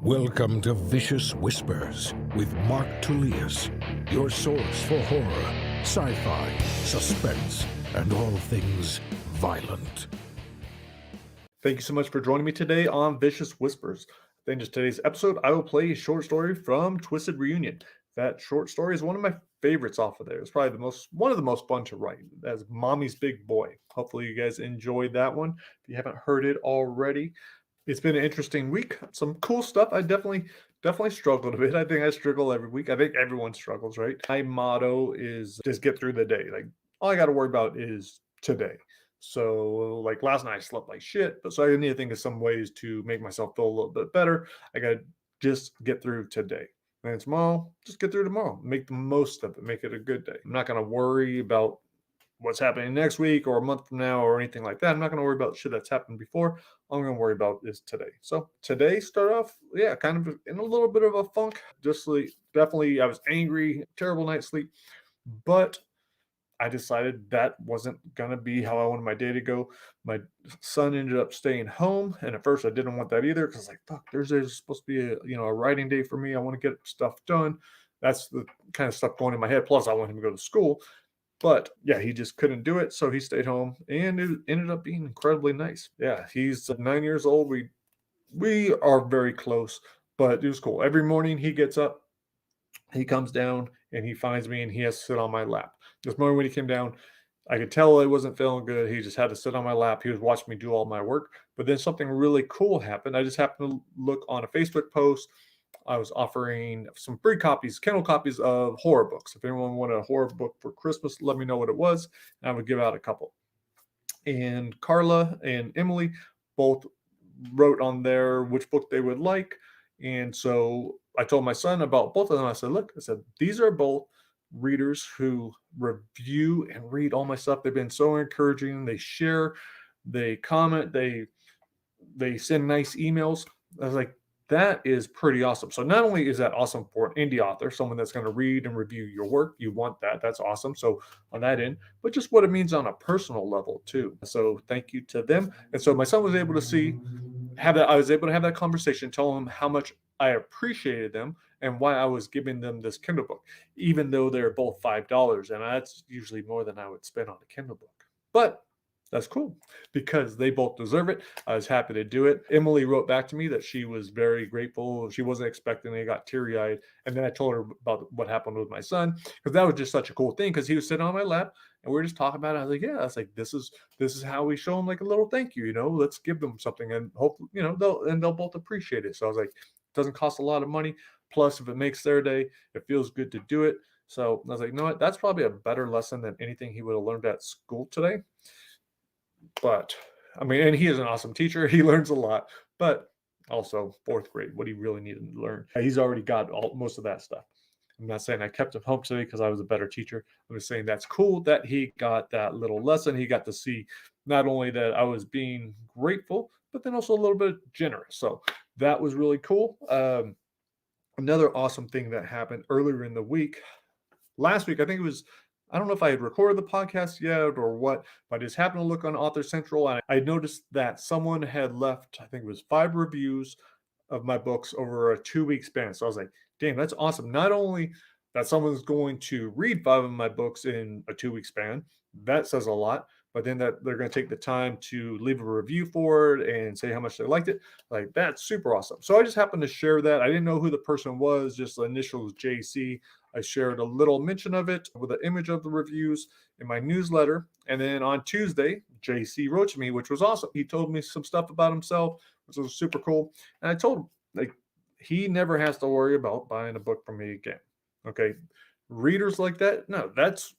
Welcome to Vicious Whispers with Mark Tullius, your source for horror, sci-fi, suspense, and all things violent. Thank you so much for joining me today on Vicious Whispers. In just today's episode, I will play a short story from Twisted Reunion. That short story is one of my favorites off of there. It's probably one of the most fun to write. That's Mommy's Big Boy. Hopefully you guys enjoyed that one. If you haven't heard it already, it's been an interesting week. Some cool stuff. I definitely struggled a bit. I think I struggle every week. I think everyone struggles, right? My motto is just get through the day. Like all I got to worry about is today. So like last night I slept like shit, but so I need to think of some ways to make myself feel a little bit better. I got to just get through today. And tomorrow, just get through tomorrow. Make the most of it. Make it a good day. I'm not going to worry about what's happening next week or a month from now or anything like that. I'm not going to worry about shit that's happened before. All I'm going to worry about is today. So today start off, kind of in a little bit of a funk. Just like, definitely, I was angry, terrible night's sleep, but I decided that wasn't going to be how I wanted my day to go. My son ended up staying home, and at first I didn't want that either because like, fuck, Thursday's supposed to be a writing day for me. I want to get stuff done. That's the kind of stuff going in my head. Plus, I want him to go to school. But yeah, he just couldn't do it, so he stayed home, and it ended up being incredibly nice. Yeah, he's 9 years old. We are very close, but it was cool. Every morning he gets up, he comes down, and he finds me, and he has to sit on my lap. This morning when he came down, I could tell he wasn't feeling good. He just had to sit on my lap. He was watching me do all my work. But then something really cool happened. I just happened to look on a Facebook post. I was offering some free copies, Kindle copies of horror books. If anyone wanted a horror book for Christmas, let me know what it was, and I would give out a couple. And Carla and Emily both wrote on there which book they would like. And so I told my son about both of them. I said, look, these are both readers who review and read all my stuff. They've been so encouraging. They share, they comment, they send nice emails. I was like, that is pretty awesome. So not only is that awesome for an indie author, someone that's going to read and review your work, you want that. That's awesome. So on that end, but just what it means on a personal level too. So thank you to them. And so my son was able to I was able to have that conversation, tell him how much I appreciated them and why I was giving them this Kindle book, even though they're both $5. And that's usually more than I would spend on a Kindle book. But that's cool because they both deserve it. I was happy to do it. Emily wrote back to me that she was very grateful. She wasn't expecting it, got teary-eyed. And then I told her about what happened with my son because that was just such a cool thing because he was sitting on my lap and we were just talking about it. I was like, yeah, I was like, this is how we show them like a little thank you, let's give them something and hopefully, they'll both appreciate it. So I was like, it doesn't cost a lot of money. Plus, if it makes their day, it feels good to do it. So I was like, you know what? That's probably a better lesson than anything he would have learned at school today. But I mean, and he is an awesome teacher. He learns a lot, but also fourth grade, what he really needed to learn. He's already got most of that stuff. I'm not saying I kept him home today because I was a better teacher. I'm just saying that's cool that he got that little lesson. He got to see not only that I was being grateful, but then also a little bit generous. So that was really cool. Another awesome thing that happened earlier in the week, last week, I don't know if I had recorded the podcast yet or what, but I just happened to look on Author Central and I noticed that someone had left, I think it was 5 reviews of my books over a 2-week span. So I was like, damn, that's awesome. Not only that someone's going to read 5 of my books in a 2-week span, that says a lot, but then that they're going to take the time to leave a review for it and say how much they liked it. Like, that's super awesome. So I just happened to share that. I didn't know who the person was, just the initials JC. I shared a little mention of it with an image of the reviews in my newsletter. And then on Tuesday, JC wrote to me, which was awesome. He told me some stuff about himself, which was super cool. And I told him, like, he never has to worry about buying a book from me again. Okay. Readers like that, no, that's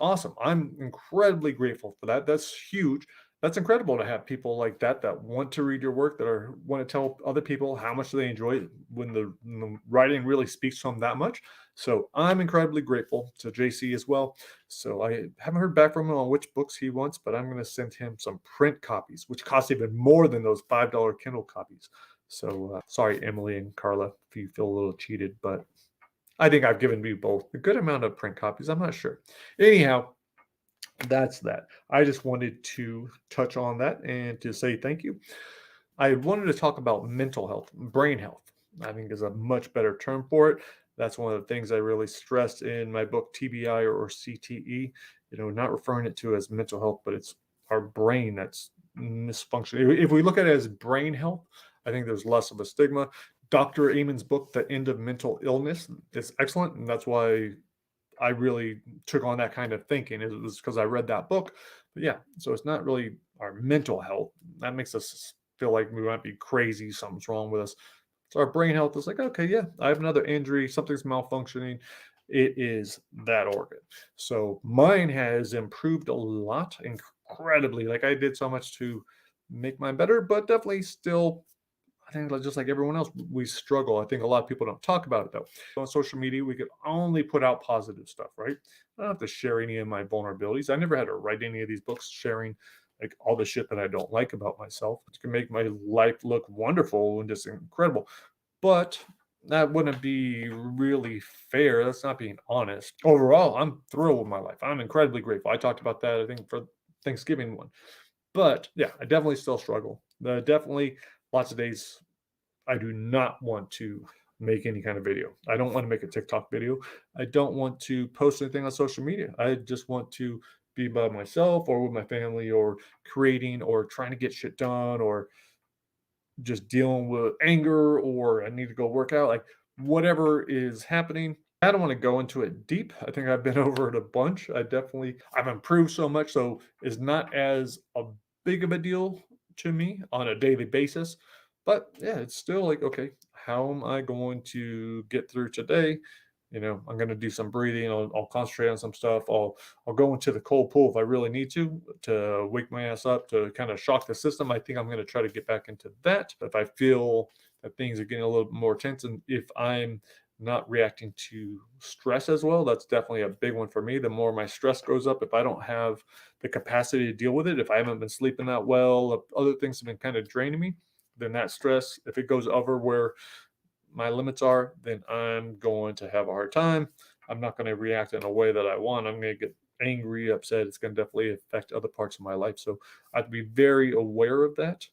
awesome. I'm incredibly grateful for that. That's huge. That's incredible to have people like that want to read your work, that want to tell other people how much they enjoy it when the writing really speaks to them that much. So I'm incredibly grateful to JC as well. So I haven't heard back from him on which books he wants, but I'm going to send him some print copies, which cost even more than those $5 Kindle copies. So sorry, Emily and Carla, if you feel a little cheated, but I think I've given you both a good amount of print copies. I'm not sure. Anyhow, that's that. I just wanted to touch on that and to say thank you. I wanted to talk about mental health, brain health. I think is a much better term for it. That's one of the things I really stressed in my book TBI or CTE. Not referring it to as mental health, but it's our brain that's misfunctioning. If we look at it as brain health, I think there's less of a stigma. Dr. Amen's book, The End of Mental Illness, is excellent, and that's why I really took on that kind of thinking. It was because I read that book. But yeah, so it's not really our mental health. That makes us feel like we might be crazy, something's wrong with us. So our brain health is like, okay, yeah, I have another injury, something's malfunctioning. It is that organ. So mine has improved a lot, incredibly. Like I did so much to make mine better, but definitely still I think just like everyone else, we struggle. I think a lot of people don't talk about it though. On social media, we could only put out positive stuff, right? I don't have to share any of my vulnerabilities. I never had to write any of these books sharing like all the shit that I don't like about myself. It can make my life look wonderful and just incredible. But that wouldn't be really fair. That's not being honest. Overall, I'm thrilled with my life. I'm incredibly grateful. I talked about that, I think, for Thanksgiving one. But yeah, I definitely still struggle. Definitely lots of days I do not want to make any kind of video. I don't want to make a TikTok video. I don't want to post anything on social media. I just want to be by myself or with my family or creating or trying to get shit done or just dealing with anger or I need to go work out. Like whatever is happening. I don't want to go into it deep. I think I've been over it a bunch. I've improved so much. So it's not as a big of a deal to me on a daily basis. But yeah, it's still like, okay, how am I going to get through today? I'm going to do some breathing. I'll concentrate on some stuff. I'll go into the cold pool if I really need to wake my ass up to kind of shock the system. I think I'm going to try to get back into that. If I feel that things are getting a little more tense, and if I'm not reacting to stress as well, that's definitely a big one for me. The more my stress goes up, if I don't have the capacity to deal with it, if I haven't been sleeping that well, if other things have been kind of draining me, then that stress, if it goes over where my limits are, then I'm going to have a hard time. I'm not going to react in a way that I want. I'm going to get angry, upset. It's going to definitely affect other parts of my life. So I have to be very aware of that.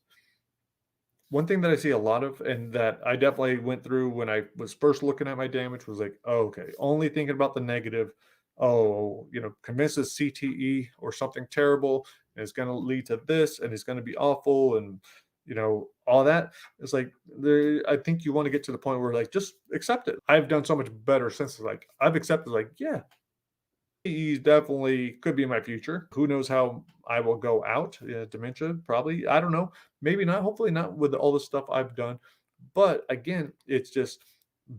One thing that I see a lot of, and that I definitely went through when I was first looking at my damage, was like, oh, okay, only thinking about the negative. Oh, convinced it's CTE or something terrible, and it's going to lead to this, and it's going to be awful, and all that. It's like I think you want to get to the point where like just accept it. I've done so much better since. Like I've accepted, like yeah, he definitely could be in my future. Who knows how I will go out? Yeah, dementia, probably. I don't know. Maybe not. Hopefully not with all the stuff I've done. But again, it's just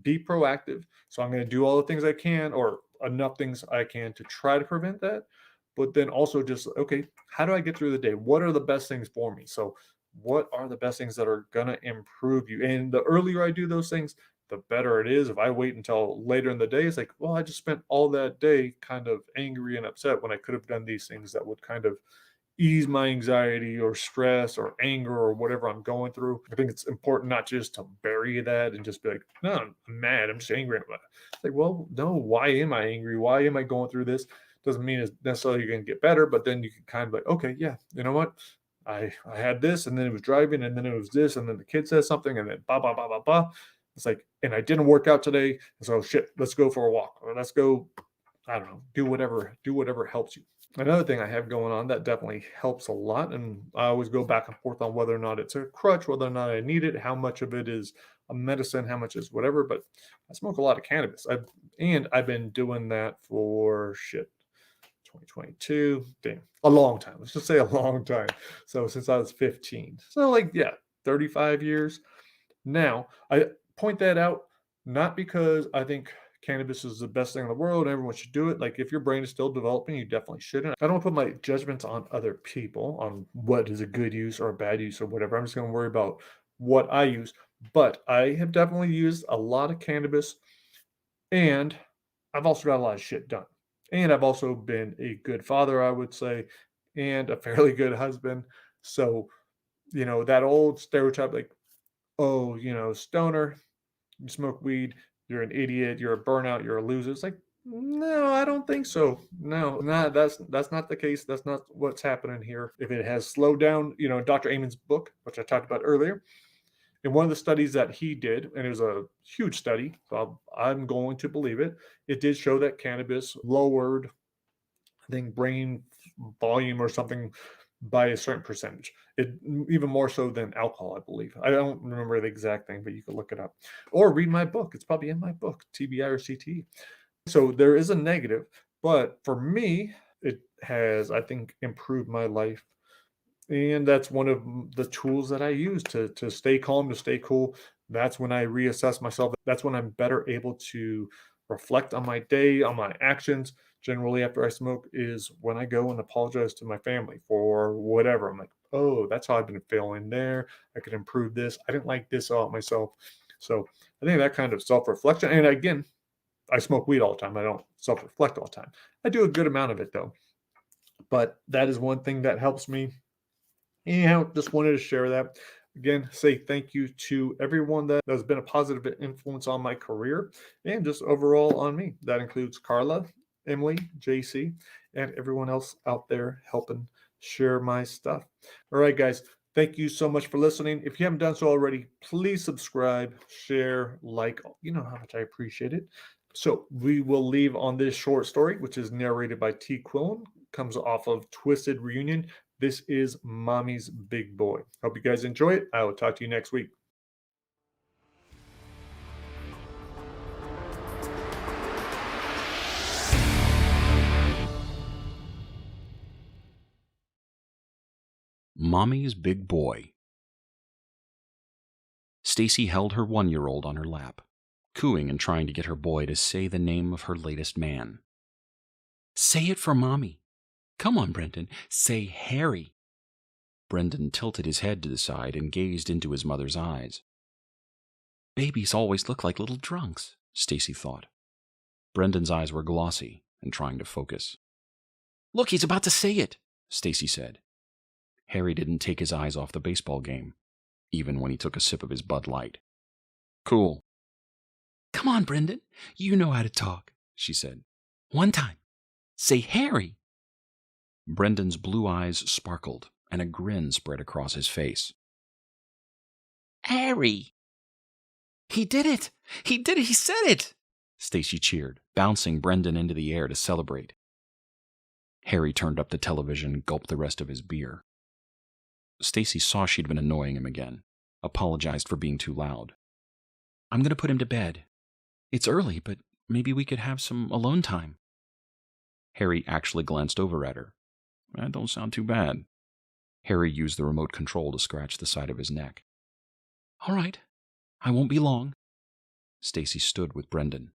be proactive. So I'm going to do all the things I can or enough things I can to try to prevent that. But then also just, okay, how do I get through the day? What are the best things for me? So what are the best things that are going to improve you? And the earlier I do those things, the better it is. If I wait until later in the day, it's like, well, I just spent all that day kind of angry and upset when I could have done these things that would kind of ease my anxiety or stress or anger or whatever I'm going through. I think it's important not just to bury that and just be like, no, I'm mad. I'm just angry about it. It's like, well, no, why am I angry? Why am I going through this? Doesn't mean it's necessarily going to get better, but then you can kind of like, okay, yeah, you know what? I had this and then it was driving and then it was this and then the kid says something and then blah, blah, blah, blah, blah. It's like, and I didn't work out today. So shit, let's go for a walk or let's go, I don't know, do whatever helps you. Another thing I have going on that definitely helps a lot, and I always go back and forth on whether or not it's a crutch, whether or not I need it, how much of it is a medicine, how much is whatever. But I smoke a lot of cannabis. I've been doing that for shit 2022. Damn, a long time. Let's just say a long time. So since I was 15. So like yeah, 35 years. Now, I point that out not because I think cannabis is the best thing in the world and everyone should do it. Like, if your brain is still developing, you definitely shouldn't. I don't put my judgments on other people on what is a good use or a bad use or whatever. I'm just going to worry about what I use. But I have definitely used a lot of cannabis and I've also got a lot of shit done. And I've also been a good father, I would say, and a fairly good husband. So, that old stereotype, like, oh, stoner, you smoke weed, you're an idiot, you're a burnout, you're a loser. It's like, no, I don't think so. No, that's not the case. That's not what's happening here. If it has slowed down, Dr. Amen's book, which I talked about earlier, In one of the studies that he did, and it was a huge study, so I'm going to believe it, it did show that cannabis lowered, I think, brain volume or something by a certain percentage. It even more so than alcohol, I believe. I don't remember the exact thing, but you can look it up or read my book. It's probably in my book, TBI or CT. So there is a negative, but for me, it has, I think, improved my life, and that's one of the tools that I use to stay calm, to stay cool. That's when I reassess myself. That's when I'm better able to reflect on my day, on my actions. Generally, after I smoke, is when I go and apologize to my family for whatever. I'm like, oh, that's how I've been feeling there. I could improve this. I didn't like this about myself. So I think that kind of self reflection. And again, I smoke weed all the time. I don't self reflect all the time. I do a good amount of it though. But that is one thing that helps me. Anyhow, just wanted to share that. Again, say thank you to everyone that has been a positive influence on my career and just overall on me. That includes Carla, Emily, JC, and everyone else out there helping share my stuff. All right, guys. Thank you so much for listening. If you haven't done so already, please subscribe, share, like. You know how much I appreciate it. So we will leave on this short story, which is narrated by Tee Quillin, comes off of Twisted Reunion. This is Mommy's Big Boy. Hope you guys enjoy it. I will talk to you next week. Mommy's Big Boy. Stacy held her 1-year-old on her lap, cooing and trying to get her boy to say the name of her latest man. Say it for Mommy. Come on, Brendan. Say Harry. Brendan tilted his head to the side and gazed into his mother's eyes. Babies always look like little drunks, Stacy thought. Brendan's eyes were glossy and trying to focus. Look, he's about to say it, Stacy said. Harry didn't take his eyes off the baseball game, even when he took a sip of his Bud Light. Cool. Come on, Brendan. You know how to talk, she said. One time. Say Harry. Brendan's blue eyes sparkled, and a grin spread across his face. Harry! He did it! He did it! He said it! Stacy cheered, bouncing Brendan into the air to celebrate. Harry turned up the television and gulped the rest of his beer. Stacy saw she'd been annoying him again, apologized for being too loud. I'm going to put him to bed. It's early, but maybe we could have some alone time. Harry actually glanced over at her. That don't sound too bad. Harry used the remote control to scratch the side of his neck. All right, I won't be long. Stacy stood with Brendan.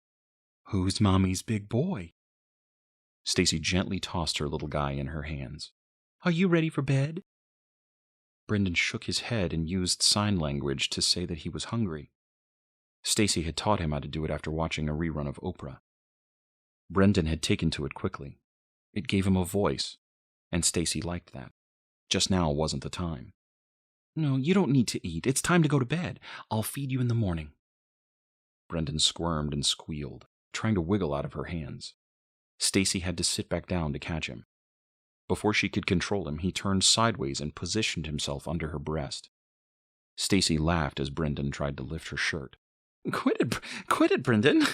Who's Mommy's big boy? Stacy gently tossed her little guy in her hands. Are you ready for bed? Brendan shook his head and used sign language to say that he was hungry. Stacy had taught him how to do it after watching a rerun of Oprah. Brendan had taken to it quickly. It gave him a voice, and Stacy liked that. Just now wasn't the time. No, you don't need to eat. It's time to go to bed. I'll feed you in the morning. Brendan squirmed and squealed, trying to wiggle out of her hands. Stacy had to sit back down to catch him. Before she could control him, he turned sideways and positioned himself under her breast. Stacy laughed as Brendan tried to lift her shirt. Quit it, Brendan!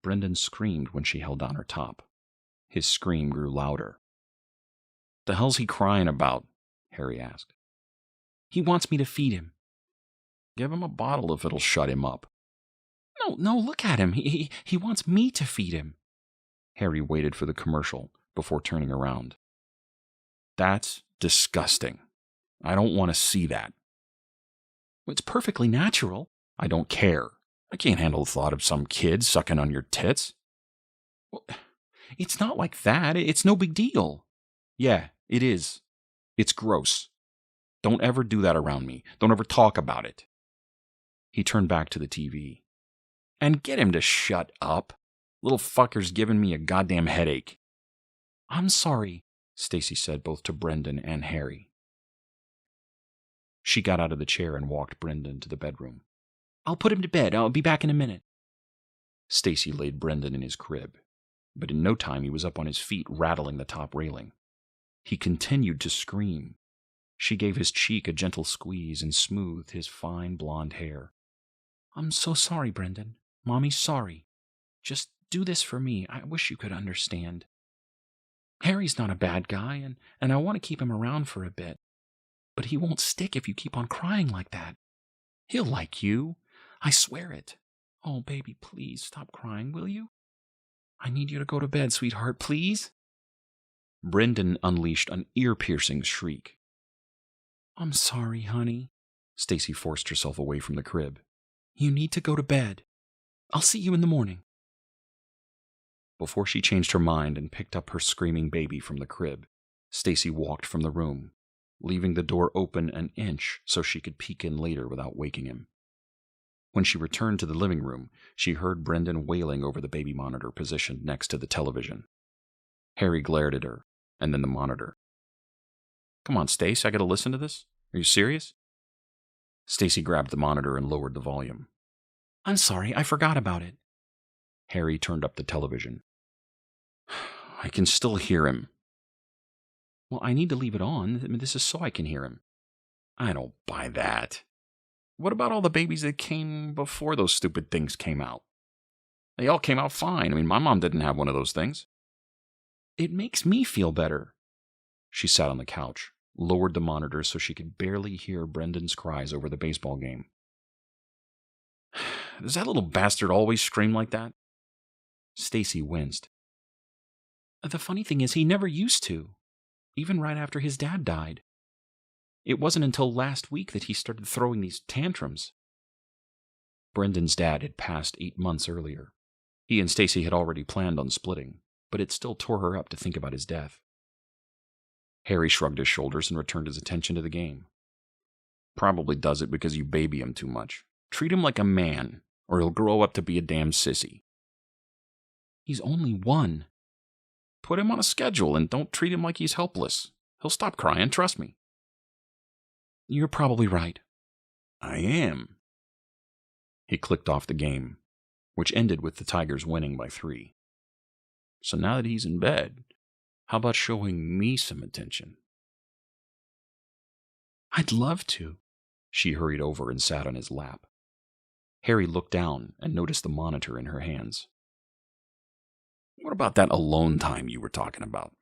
Brendan screamed when she held down her top. His scream grew louder. The hell's he crying about? Harry asked. He wants me to feed him. Give him a bottle if it'll shut him up. No, look at him. He wants me to feed him. Harry waited for the commercial before turning around. That's disgusting. I don't want to see that. It's perfectly natural. I don't care. I can't handle the thought of some kid sucking on your tits. Well, it's not like that. It's no big deal. Yeah, it is. It's gross. Don't ever do that around me. Don't ever talk about it. He turned back to the TV. And get him to shut up. Little fucker's giving me a goddamn headache. I'm sorry, Stacy said both to Brendan and Harry. She got out of the chair and walked Brendan to the bedroom. I'll put him to bed. I'll be back in a minute. Stacy laid Brendan in his crib, but in no time he was up on his feet, rattling the top railing. He continued to scream. She gave his cheek a gentle squeeze and smoothed his fine blonde hair. "I'm so sorry, Brendan. Mommy's sorry. Just do this for me. I wish you could understand. Harry's not a bad guy, and I want to keep him around for a bit. But he won't stick if you keep on crying like that. He'll like you. I swear it. Oh, baby, please stop crying, will you? I need you to go to bed, sweetheart, please." Brendan unleashed an ear-piercing shriek. "I'm sorry, honey." Stacy forced herself away from the crib. "You need to go to bed. I'll see you in the morning." Before she changed her mind and picked up her screaming baby from the crib, Stacy walked from the room, leaving the door open an inch so she could peek in later without waking him. When she returned to the living room, she heard Brendan wailing over the baby monitor positioned next to the television. Harry glared at her, and then the monitor. "Come on, Stace, I gotta listen to this. Are you serious?" Stacy grabbed the monitor and lowered the volume. "I'm sorry, I forgot about it." Harry turned up the television. "I can still hear him." "Well, I need to leave it on. This is so I can hear him." "I don't buy that. What about all the babies that came before those stupid things came out? They all came out fine. I mean, my mom didn't have one of those things." "It makes me feel better." She sat on the couch, lowered the monitor so she could barely hear Brendan's cries over the baseball game. "Does that little bastard always scream like that?" Stacy winced. "The funny thing is, he never used to, even right after his dad died. It wasn't until last week that he started throwing these tantrums." Brendan's dad had passed 8 months earlier. He and Stacy had already planned on splitting, but it still tore her up to think about his death. Harry shrugged his shoulders and returned his attention to the game. "Probably does it because you baby him too much. Treat him like a man, or he'll grow up to be a damn sissy." "He's only 1. Put him on a schedule and don't treat him like he's helpless. He'll stop crying, trust me." "You're probably right." "I am." He clicked off the game, which ended with the Tigers winning by 3. "So now that he's in bed, how about showing me some attention?" "I'd love to." She hurried over and sat on his lap. Harry looked down and noticed the monitor in her hands. "What about that alone time you were talking about?"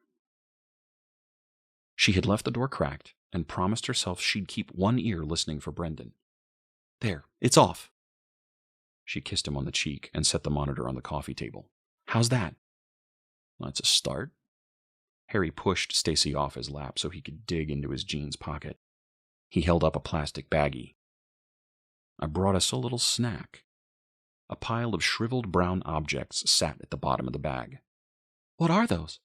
She had left the door cracked and promised herself she'd keep one ear listening for Brendan. "There, it's off." She kissed him on the cheek and set the monitor on the coffee table. "How's that?" "That's a start." Harry pushed Stacy off his lap so he could dig into his jeans pocket. He held up a plastic baggie. "I brought us a little snack." A pile of shriveled brown objects sat at the bottom of the bag. "What are those?"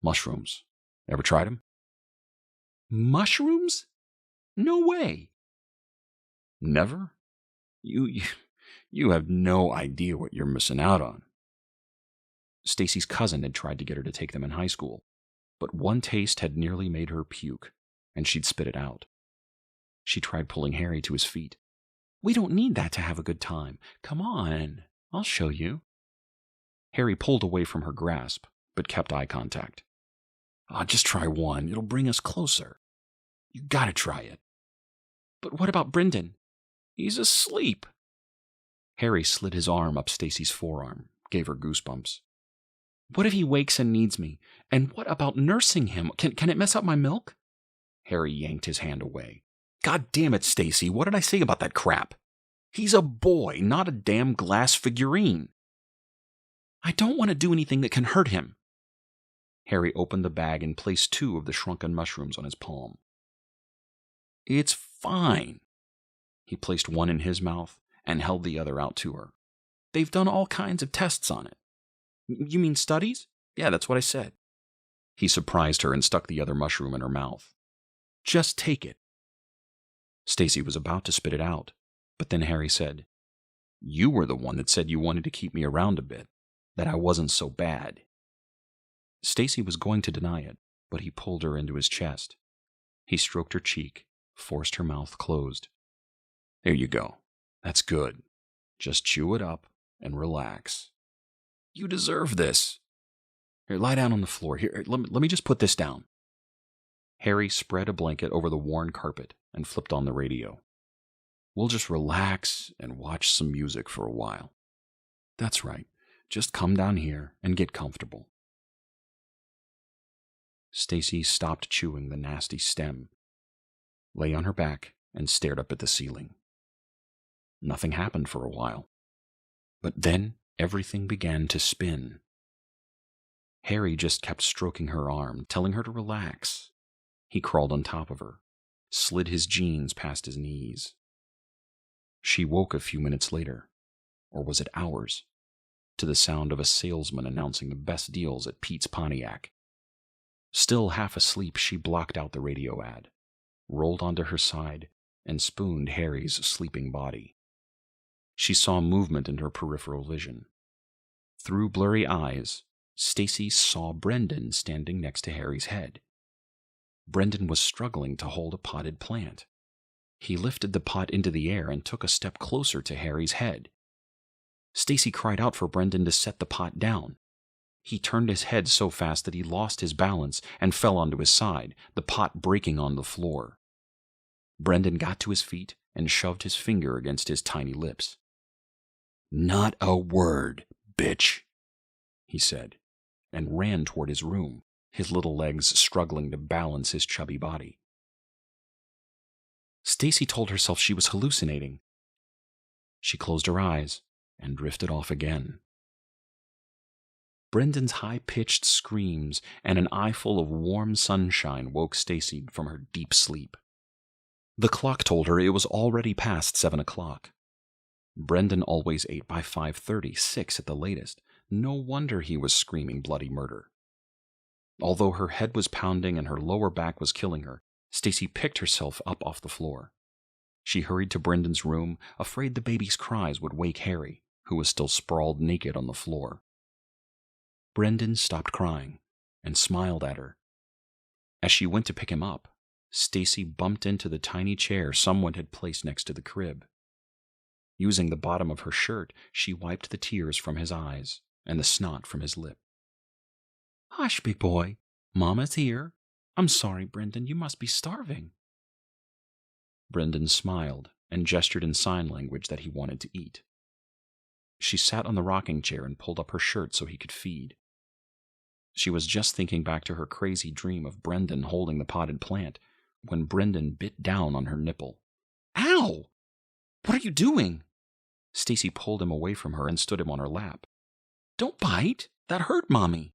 "Mushrooms. Ever tried them?" "Mushrooms? No way." "Never? You have no idea what you're missing out on." Stacy's cousin had tried to get her to take them in high school, but one taste had nearly made her puke, and she'd spit it out. She tried pulling Harry to his feet. "We don't need that to have a good time. Come on, I'll show you." Harry pulled away from her grasp, but kept eye contact. Just try one. It'll bring us closer. You gotta try it." "But what about Brendan?" "He's asleep." Harry slid his arm up Stacy's forearm, gave her goosebumps. "What if he wakes and needs me? And what about nursing him? Can it mess up my milk?" Harry yanked his hand away. "God damn it, Stacy, what did I say about that crap? He's a boy, not a damn glass figurine." "I don't want to do anything that can hurt him." Harry opened the bag and placed 2 of the shrunken mushrooms on his palm. "It's fine." He placed one in his mouth and held the other out to her. "They've done all kinds of tests on it." "You mean studies?" "Yeah, that's what I said." He surprised her and stuck the other mushroom in her mouth. "Just take it." Stacy was about to spit it out, but then Harry said, "You were the one that said you wanted to keep me around a bit, that I wasn't so bad." Stacy was going to deny it, but he pulled her into his chest. He stroked her cheek, forced her mouth closed. "There you go. That's good. Just chew it up and relax. You deserve this. Here, lie down on the floor. Here, let me just put this down." Harry spread a blanket over the worn carpet and flipped on the radio. "We'll just relax and watch some music for a while." "That's right. Just come down here and get comfortable." Stacy stopped chewing the nasty stem, lay on her back, and stared up at the ceiling. Nothing happened for a while. But then everything began to spin. Harry just kept stroking her arm, telling her to relax. He crawled on top of her, slid his jeans past his knees. She woke a few minutes later, or was it hours, to the sound of a salesman announcing the best deals at Pete's Pontiac. Still half asleep, she blocked out the radio ad, rolled onto her side, and spooned Harry's sleeping body. She saw movement in her peripheral vision. Through blurry eyes, Stacy saw Brendan standing next to Harry's head. Brendan was struggling to hold a potted plant. He lifted the pot into the air and took a step closer to Harry's head. Stacy cried out for Brendan to set the pot down. He turned his head so fast that he lost his balance and fell onto his side, the pot breaking on the floor. Brendan got to his feet and shoved his finger against his tiny lips. "Not a word, bitch," he said, and ran toward his room, his little legs struggling to balance his chubby body. Stacy told herself she was hallucinating. She closed her eyes and drifted off again. Brendan's high-pitched screams and an eyeful of warm sunshine woke Stacy from her deep sleep. The clock told her it was already past 7 o'clock. Brendan always ate by 5:30, 6 at the latest. No wonder he was screaming bloody murder. Although her head was pounding and her lower back was killing her, Stacy picked herself up off the floor. She hurried to Brendan's room, afraid the baby's cries would wake Harry, who was still sprawled naked on the floor. Brendan stopped crying and smiled at her. As she went to pick him up, Stacy bumped into the tiny chair someone had placed next to the crib. Using the bottom of her shirt, she wiped the tears from his eyes and the snot from his lip. "Hush, big boy. Mama's here. I'm sorry, Brendan. You must be starving." Brendan smiled and gestured in sign language that he wanted to eat. She sat on the rocking chair and pulled up her shirt so he could feed. She was just thinking back to her crazy dream of Brendan holding the potted plant when Brendan bit down on her nipple. "Ow! What are you doing?" Stacy pulled him away from her and stood him on her lap. "Don't bite. That hurt, Mommy."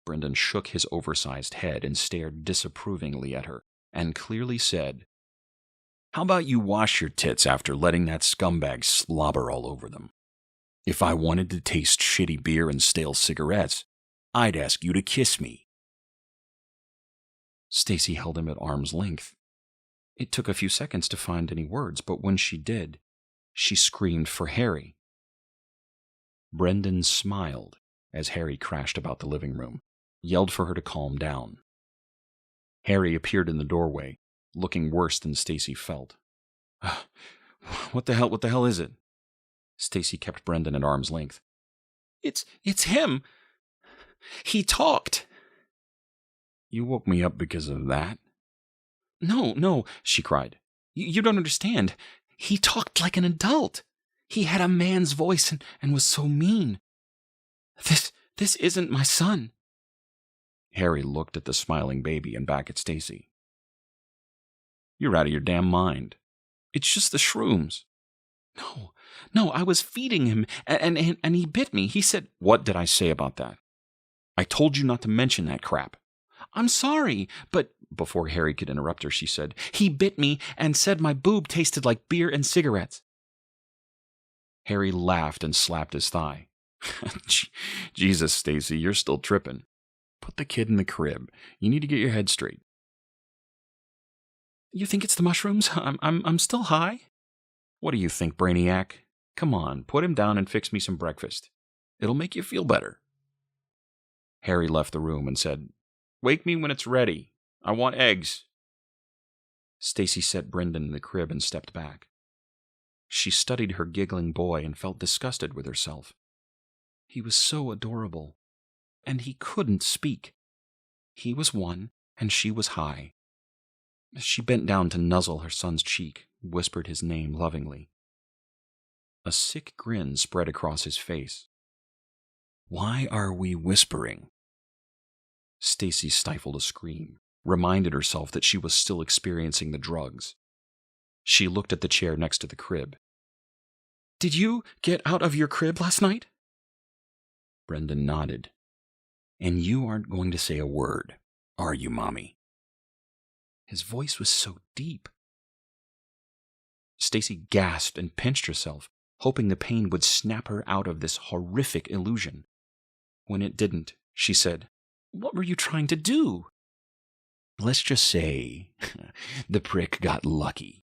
Brendan shook his oversized head and stared disapprovingly at her and clearly said, "How about you wash your tits after letting that scumbag slobber all over them? If I wanted to taste shitty beer and stale cigarettes, I'd ask you to kiss me." Stacy held him at arm's length. It took a few seconds to find any words, but when she did, she screamed for Harry. Brendan smiled as Harry crashed about the living room, yelled for her to calm down. Harry appeared in the doorway, looking worse than Stacy felt. What the hell is it?" Stacy kept Brendan at arm's length. It's him. He talked." "You woke me up because of that?" No, she cried. You don't understand. He talked like an adult. He had a man's voice and was so mean. This isn't my son." Harry looked at the smiling baby and back at Stacy. "You're out of your damn mind. It's just the shrooms." No, I was feeding him, and he bit me. He said..." "What did I say about that? I told you not to mention that crap." "I'm sorry, but..." Before Harry could interrupt her, she said, "He bit me and said my boob tasted like beer and cigarettes." Harry laughed and slapped his thigh. "Jesus, Stacy, you're still tripping. Put the kid in the crib. You need to get your head straight." "You think it's the mushrooms? I'm still high." "What do you think, Brainiac? Come on, put him down and fix me some breakfast. It'll make you feel better." Harry left the room and said, "Wake me when it's ready. I want eggs." Stacy set Brendan in the crib and stepped back. She studied her giggling boy and felt disgusted with herself. He was so adorable, and he couldn't speak. He was one, and she was high. She bent down to nuzzle her son's cheek, whispered his name lovingly. A sick grin spread across his face. "Why are we whispering?" Stacy stifled a scream, reminded herself that she was still experiencing the drugs. She looked at the chair next to the crib. "Did you get out of your crib last night?" Brendan nodded. "And you aren't going to say a word, are you, Mommy?" His voice was so deep. Stacy gasped and pinched herself, hoping the pain would snap her out of this horrific illusion. When it didn't, she said, "What were you trying to do?" "Let's just say the prick got lucky.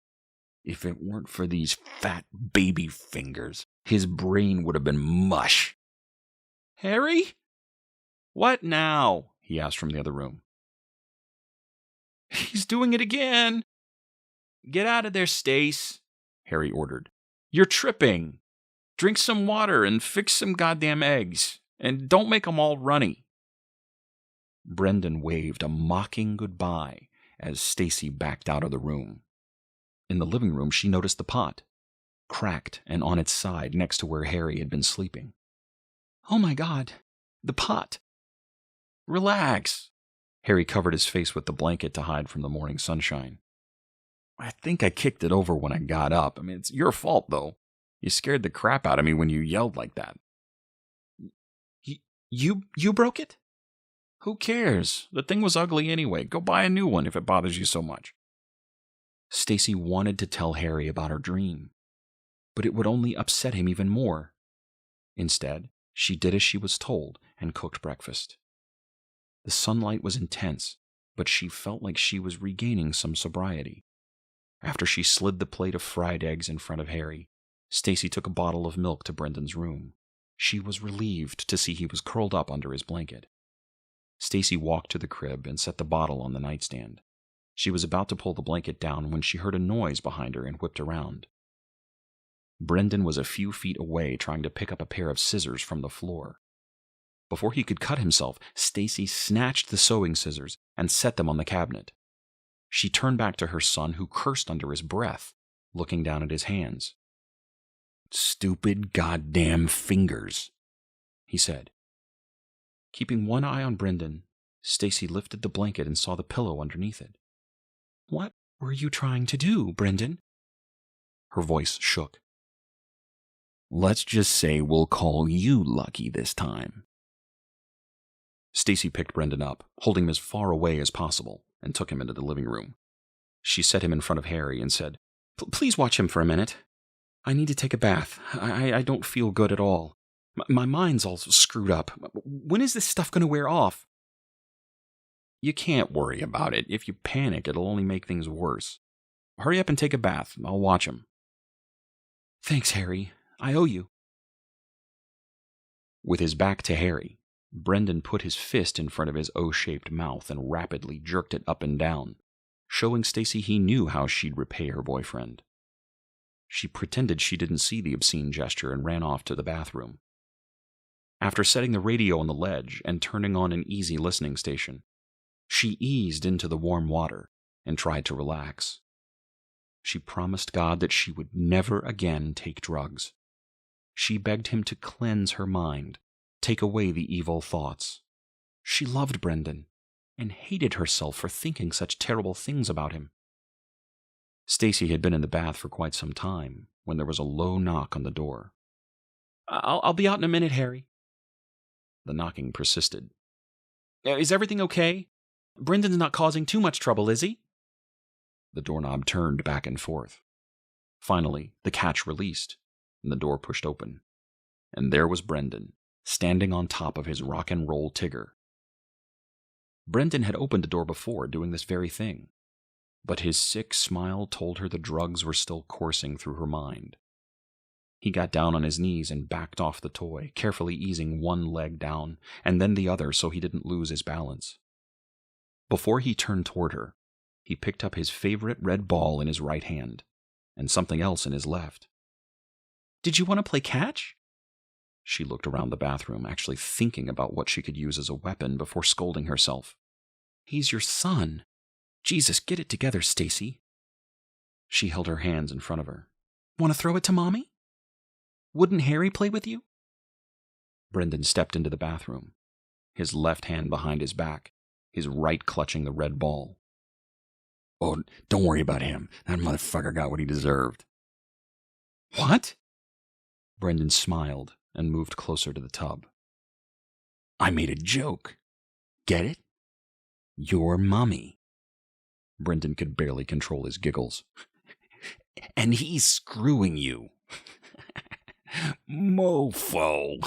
If it weren't for these fat baby fingers, his brain would have been mush." "Harry? What now?" he asked from the other room. "He's doing it again." "Get out of there, Stace," Harry ordered. "You're tripping. Drink some water and fix some goddamn eggs. And don't make them all runny." Brendan waved a mocking goodbye as Stacy backed out of the room. In the living room, she noticed the pot, cracked and on its side next to where Harry had been sleeping. "Oh my God, the pot." "Relax." Harry covered his face with the blanket to hide from the morning sunshine. "I think I kicked it over when I got up. It's your fault, though. You scared the crap out of me when you yelled like that." You broke it?" "Who cares? The thing was ugly anyway. Go buy a new one if it bothers you so much." Stacy wanted to tell Harry about her dream, but it would only upset him even more. Instead, she did as she was told and cooked breakfast. The sunlight was intense, but she felt like she was regaining some sobriety. After she slid the plate of fried eggs in front of Harry, Stacy took a bottle of milk to Brendan's room. She was relieved to see he was curled up under his blanket. Stacy walked to the crib and set the bottle on the nightstand. She was about to pull the blanket down when she heard a noise behind her and whipped around. Brendan was a few feet away trying to pick up a pair of scissors from the floor. Before he could cut himself, Stacy snatched the sewing scissors and set them on the cabinet. She turned back to her son, who cursed under his breath, looking down at his hands. "Stupid goddamn fingers," he said. Keeping one eye on Brendan, Stacy lifted the blanket and saw the pillow underneath it. "What were you trying to do, Brendan?" Her voice shook. "Let's just say we'll call you lucky this time." Stacy picked Brendan up, holding him as far away as possible, and took him into the living room. She set him in front of Harry and said, "Please watch him for a minute. I need to take a bath. I don't feel good at all. My mind's all screwed up. When is this stuff going to wear off?" "You can't worry about it. If you panic, it'll only make things worse. Hurry up and take a bath. I'll watch him." "Thanks, Harry. I owe you." With his back to Harry, Brendan put his fist in front of his O-shaped mouth and rapidly jerked it up and down, showing Stacy he knew how she'd repay her boyfriend. She pretended she didn't see the obscene gesture and ran off to the bathroom. After setting the radio on the ledge and turning on an easy listening station, she eased into the warm water and tried to relax. She promised God that she would never again take drugs. She begged him to cleanse her mind, take away the evil thoughts. She loved Brendan and hated herself for thinking such terrible things about him. Stacy had been in the bath for quite some time when there was a low knock on the door. I'll be out in a minute, Harry." The knocking persisted. "Is everything okay? Brendan's not causing too much trouble, is he?" The doorknob turned back and forth. Finally, the catch released, and the door pushed open. And there was Brendan, standing on top of his rock and roll Tigger. Brendan had opened the door before, doing this very thing, but his sick smile told her the drugs were still coursing through her mind. He got down on his knees and backed off the toy, carefully easing one leg down, and then the other so he didn't lose his balance. Before he turned toward her, he picked up his favorite red ball in his right hand, and something else in his left. "Did you want to play catch?" She looked around the bathroom, actually thinking about what she could use as a weapon before scolding herself. He's your son. Jesus, get it together, Stacy. She held her hands in front of her. Want to throw it to Mommy? Wouldn't Harry play with you? Brendan stepped into the bathroom, his left hand behind his back, his right clutching the red ball. Oh, don't worry about him. That motherfucker got what he deserved. What? Brendan smiled and moved closer to the tub. I made a joke. Get it? Your mommy. Brendan could barely control his giggles. And he's screwing you. Mofo.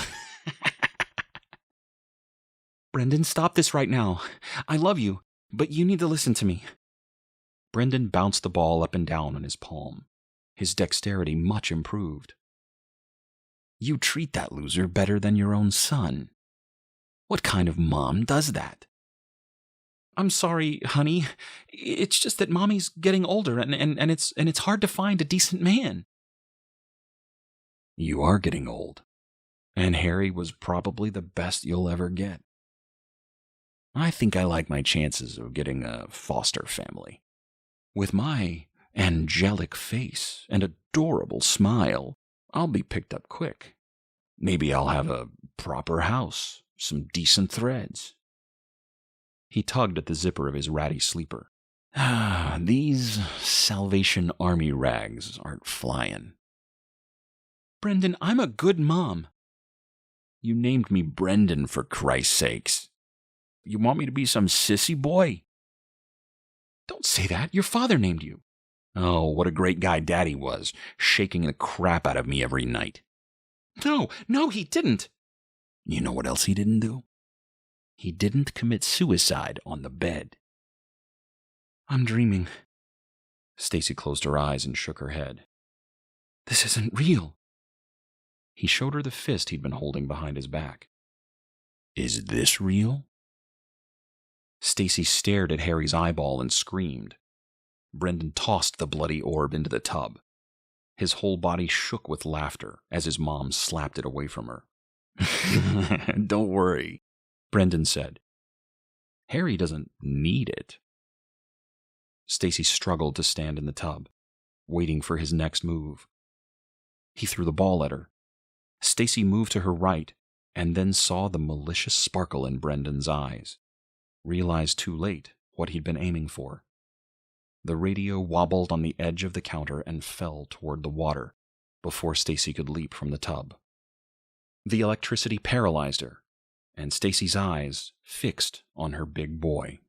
Brendan, stop this right now. I love you, but you need to listen to me. Brendan bounced the ball up and down on his palm, his dexterity much improved. You treat that loser better than your own son. What kind of mom does that? I'm sorry, honey. It's just that Mommy's getting older and it's hard to find a decent man. You are getting old, and Harry was probably the best you'll ever get. I think I like my chances of getting a foster family. With my angelic face and adorable smile, I'll be picked up quick. Maybe I'll have a proper house, some decent threads. He tugged at the zipper of his ratty sleeper. These Salvation Army rags aren't flying. Brendan, I'm a good mom. You named me Brendan, for Christ's sakes. You want me to be some sissy boy? Don't say that. Your father named you. Oh, what a great guy Daddy was, shaking the crap out of me every night. No, he didn't. You know what else he didn't do? He didn't commit suicide on the bed. I'm dreaming. Stacy closed her eyes and shook her head. This isn't real. He showed her the fist he'd been holding behind his back. Is this real? Stacy stared at Harry's eyeball and screamed. Brendan tossed the bloody orb into the tub. His whole body shook with laughter as his mom slapped it away from her. Don't worry, Brendan said. Harry doesn't need it. Stacy struggled to stand in the tub, waiting for his next move. He threw the ball at her. Stacy moved to her right and then saw the malicious sparkle in Brendan's eyes. Realized too late what he'd been aiming for. The radio wobbled on the edge of the counter and fell toward the water before Stacy could leap from the tub. The electricity paralyzed her, and Stacy's eyes fixed on her big boy.